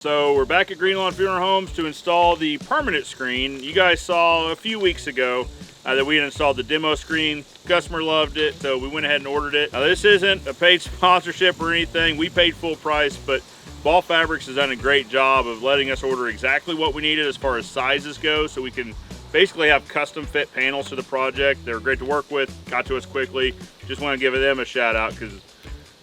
So we're back at Green Lawn Funeral Homes to install the permanent screen. You guys saw a few weeks ago that we had installed the demo screen. Customer loved it, so we went ahead and ordered it. Now this isn't a paid sponsorship or anything. We paid full price, but Ball Fabrics has done a great job of letting us order exactly what we needed as far as sizes go, so we can basically have custom fit panels to the project. They're great to work with, got to us quickly. Just want to give them a shout out because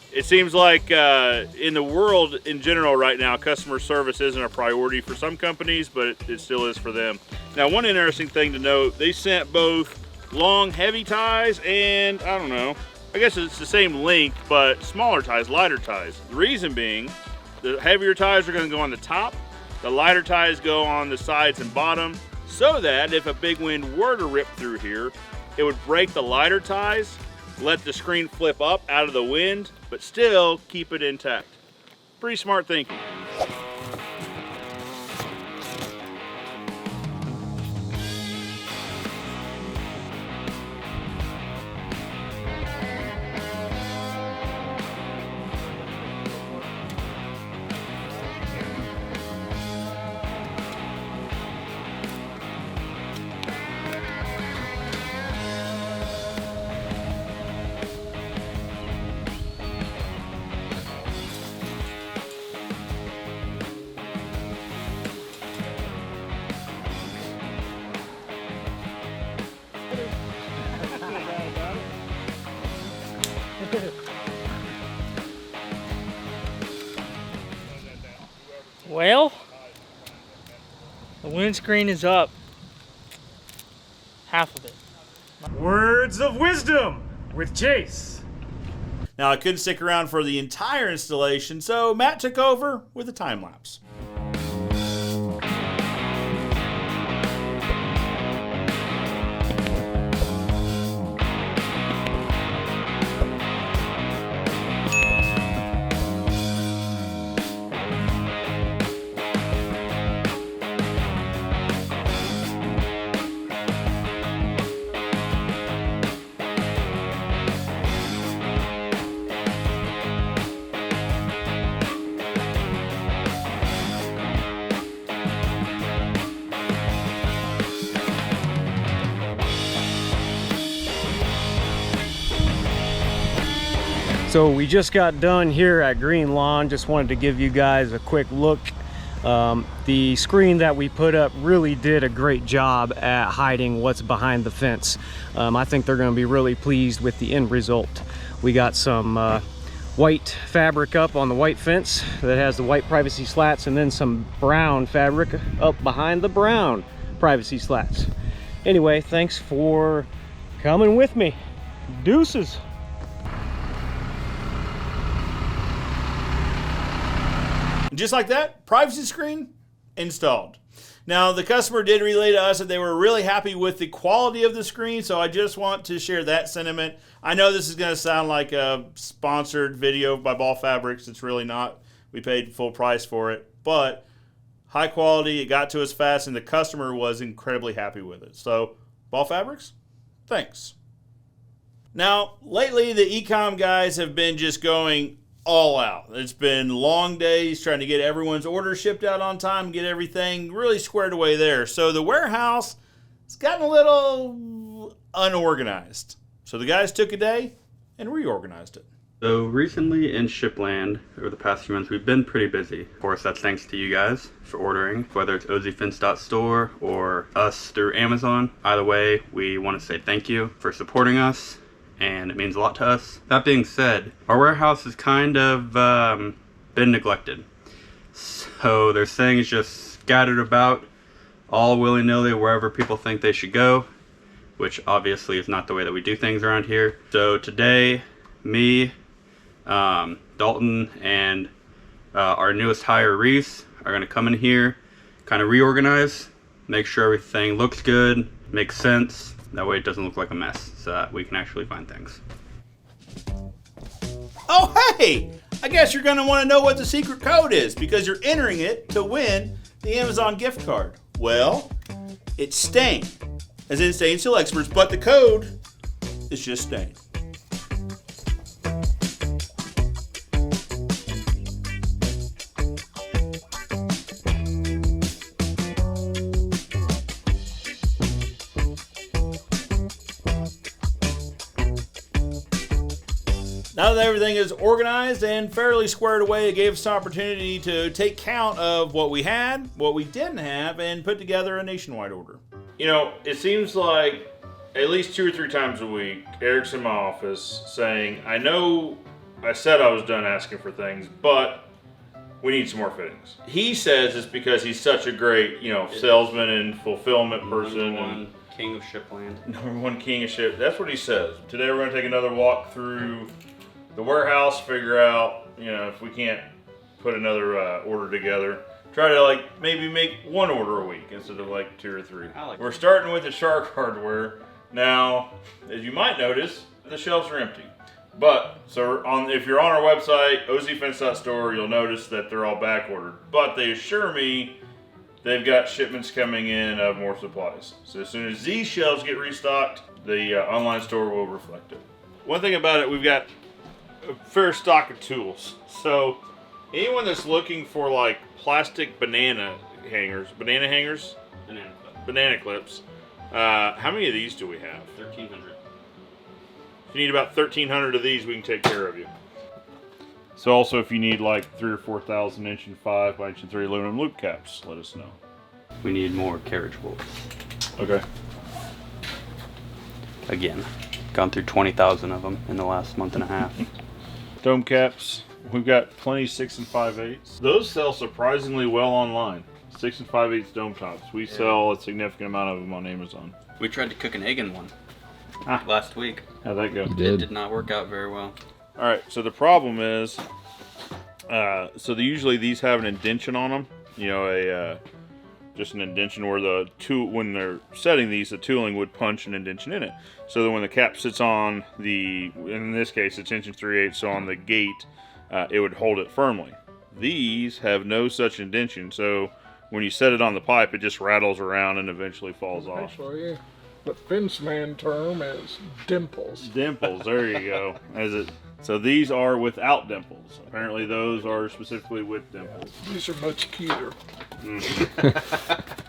it seems like in the world in general right now, customer service isn't a priority for some companies, but it still is for them. Now, one interesting thing to note, they sent both long, heavy ties and, I don't know, I guess it's the same length, but smaller ties, lighter ties. The reason being, the heavier ties are gonna go on the top, the lighter ties go on the sides and bottom, so that if a big wind were to rip through here, it would break the lighter ties, let the screen flip up out of the wind, but still keep it intact. Pretty smart thinking. Well, the windscreen is up. Half of it. Words of wisdom with Chase. Now, I couldn't stick around for the entire installation, so Matt took over with a time lapse. So we just got done here at Green Lawn. Just wanted to give you guys a quick look. The screen that we put up really did a great job at hiding what's behind the fence. I think they're going to be really pleased with the end result. We got some white fabric up on the white fence that has the white privacy slats, and then some brown fabric up behind the brown privacy slats. Anyway, thanks for coming with me. Deuces. Just like that, privacy screen installed. Now, the customer did relay to us that they were really happy with the quality of the screen, so I just want to share that sentiment. I know this is going to sound like a sponsored video by Ball Fabrics. It's really not. We paid full price for it, but high quality, it got to us fast, and the customer was incredibly happy with it. So, Ball Fabrics, thanks. Now, lately, the e-com guys have been just going all out. It's been long days trying to get everyone's orders shipped out on time, get everything really squared away there. So the warehouse has gotten a little unorganized. So the guys took a day and reorganized it. So recently in Shipland, over the past few months, we've been pretty busy. Of course, that's thanks to you guys for ordering, whether it's ozfence.store or us through Amazon. Either way, we want to say thank you for supporting us, and it means a lot to us. That being said, our warehouse has kind of been neglected. So there's things just scattered about all willy-nilly wherever people think they should go, which obviously is not the way that we do things around here. So today, me, Dalton, and our newest hire, Reese, are going to come in here, kind of reorganize, make sure everything looks good, makes sense. That way it doesn't look like a mess, so that we can actually find things. Oh, hey! I guess you're going to want to know what the secret code is, because you're entering it to win the Amazon gift card. Well, it's STAIN, as in Stain Steel Experts, but the code is just STAIN. Now that everything is organized and fairly squared away, it gave us an opportunity to take count of what we had, what we didn't have, and put together a nationwide order. You know, it seems like at least 2 or 3 times a week, Eric's in my office saying, I know I said I was done asking for things, but we need some more fittings. He says it's because he's such a great, salesman and fulfillment person. One king of shipland. Number 1 king of ship. That's what he says. Today we're going to take another walk through the warehouse, figure out, if we can't put another order together. Try to maybe make 1 order a week instead of 2 or 3. We're starting with the Shark hardware. Now, as you might notice, the shelves are empty. But, if you're on our website, ozfence.store, you'll notice that they're all back ordered. But they assure me they've got shipments coming in of more supplies. So as soon as these shelves get restocked, the online store will reflect it. One thing about it, we've got a fair stock of tools. So anyone that's looking for plastic banana hangers, banana clips, how many of these do we have? 1,300. If you need about 1,300 of these, we can take care of you. So also, if you need 3,000 or 4,000 1.5" by 1.3" aluminum loop caps, let us know. We need more carriage bolts. Okay. Again, gone through 20,000 of them in the last month and a half. Dome caps, we've got plenty 6 5/8. Those sell surprisingly well online. 6 5/8 dome tops. We sell a significant amount of them on Amazon. We tried to cook an egg in one last week. How'd that go? It did not work out very well. All right, so the problem is, usually these have an indention on them. Just an indention where when they're setting these, the tooling would punch an indention in it. So that when the cap sits on in this case, it's 1 3/8", so on the gate, it would hold it firmly. These have no such indention, so when you set it on the pipe, it just rattles around and eventually falls off. Actually, the fenceman term is dimples. Dimples, there you go. So these are without dimples. Apparently those are specifically with dimples. Yeah, these are much cuter.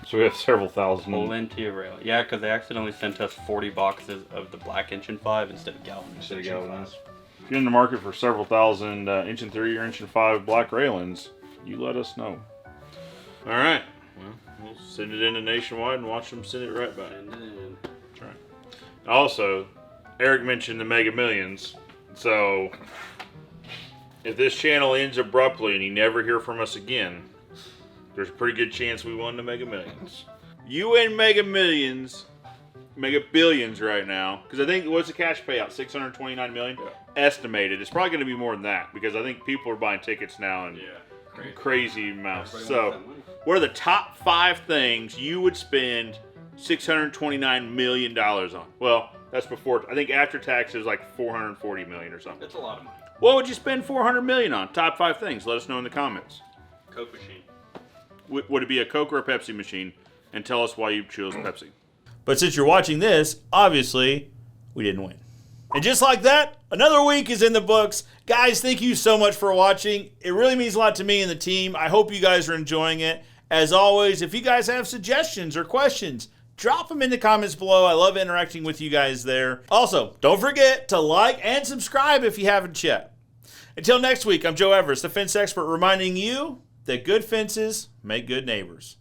So we have several thousand. Plenty of rail. Yeah, because they accidentally sent us 40 boxes of the black 1.5" instead of galvanized. If you're in the market for several thousand 1.3" or 1.5" black railings, you let us know. All right. Well, we'll send it into Nationwide and watch them send it right back. That's right. Also, Eric mentioned the Mega Millions. So, if this channel ends abruptly and you never hear from us again, there's a pretty good chance we won the Mega Millions. You win Mega Millions, Mega Billions right now, because I think, what's the cash payout? $629 million? Yeah. Estimated. It's probably going to be more than that, because I think people are buying tickets now in crazy amounts. So, what are the top 5 things you would spend $629 million on? Well, that's before, I think after tax it was $440 million or something. That's a lot of money. What would you spend $400 million on? Top 5 things. Let us know in the comments. Coke machine. Would it be a Coke or a Pepsi machine? And tell us why you chose Pepsi. But since you're watching this, obviously, we didn't win. And just like that, another week is in the books. Guys, thank you so much for watching. It really means a lot to me and the team. I hope you guys are enjoying it. As always, if you guys have suggestions or questions, drop them in the comments below. I love interacting with you guys there. Also, don't forget to like and subscribe if you haven't yet. Until next week, I'm Joe Everest, the fence expert, reminding you that good fences make good neighbors.